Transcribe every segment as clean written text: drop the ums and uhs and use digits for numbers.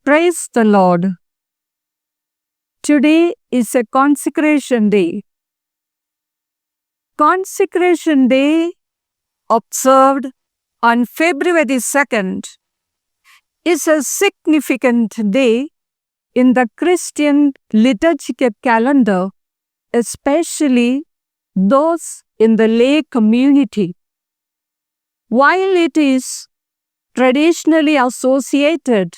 Praise the Lord. Today is a consecration day. Consecration Day, observed on February 2nd, is a significant day in the Christian liturgical calendar, especially those in the lay community. While it is traditionally associated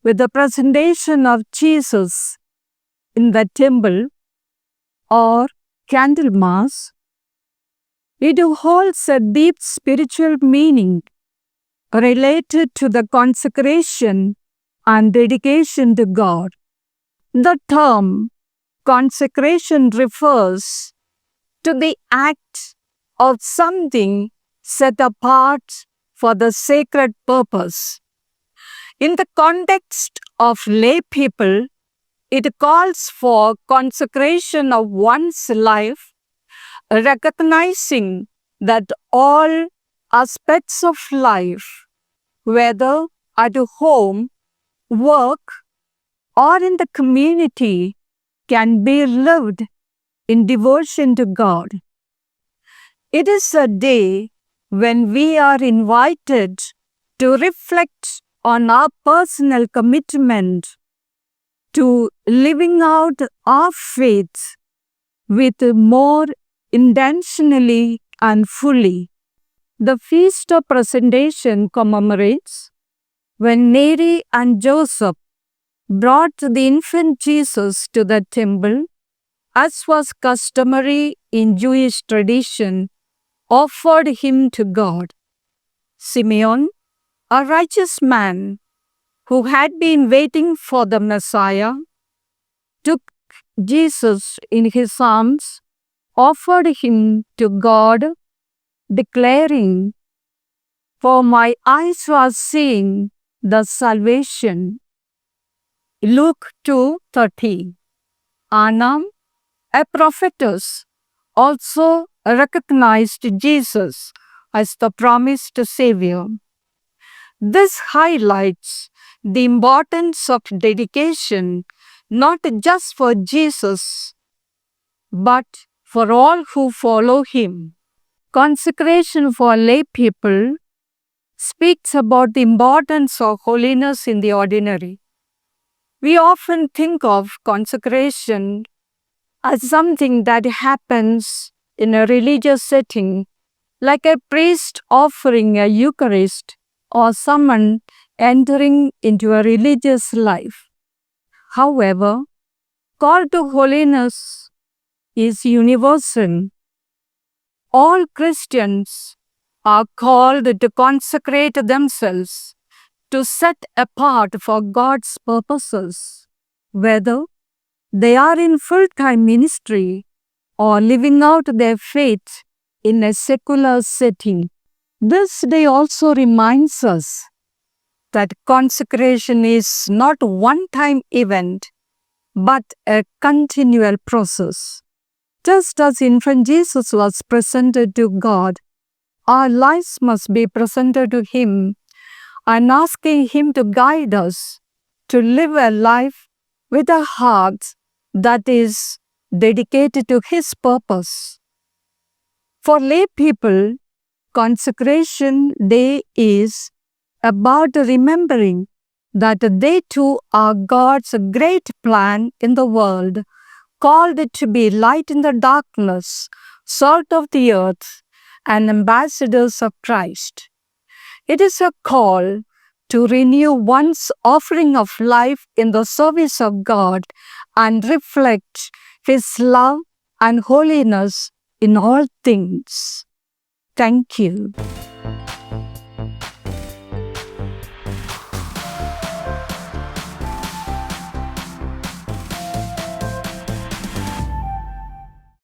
with the presentation of Jesus in the temple or Candlemas, it holds a deep spiritual meaning related to the consecration and dedication to God. The term consecration refers to the act of something set apart for the sacred purpose. In the context of lay people, it calls for consecration of one's life, recognizing that all aspects of life, whether at home, work, or in the community, can be lived in devotion to God. It is a day when we are invited to reflect on our personal commitment to living out our faith with more intentionally and fully. The Feast of Presentation commemorates when Mary and Joseph brought the infant Jesus to the temple, as was customary in Jewish tradition, offered him to God. Simeon, a righteous man who had been waiting for the Messiah, took Jesus in his arms, offered him to God, declaring, "For my eyes were seeing the salvation." Luke 2:30. Anna, a prophetess, also recognized Jesus as the promised Savior. This highlights the importance of dedication not just for Jesus, but for all who follow him. Consecration for lay people speaks about the importance of holiness in the ordinary. We often think of consecration as something that happens in a religious setting, like a priest offering a Eucharist or someone entering into a religious life. However, call to holiness is universal. All Christians are called to consecrate themselves, to set apart for God's purposes, whether they are in full-time ministry or living out their faith in a secular setting. This day also reminds us that consecration is not a one-time event, but a continual process. Just as infant Jesus was presented to God, our lives must be presented to him and asking him to guide us to live a life with a heart that is dedicated to his purpose. For lay people, Consecration Day is about remembering that they too are God's great plan in the world, called to be light in the darkness, salt of the earth, and ambassadors of Christ. It is a call to renew one's offering of life in the service of God and reflect his love and holiness in all things. Thank you.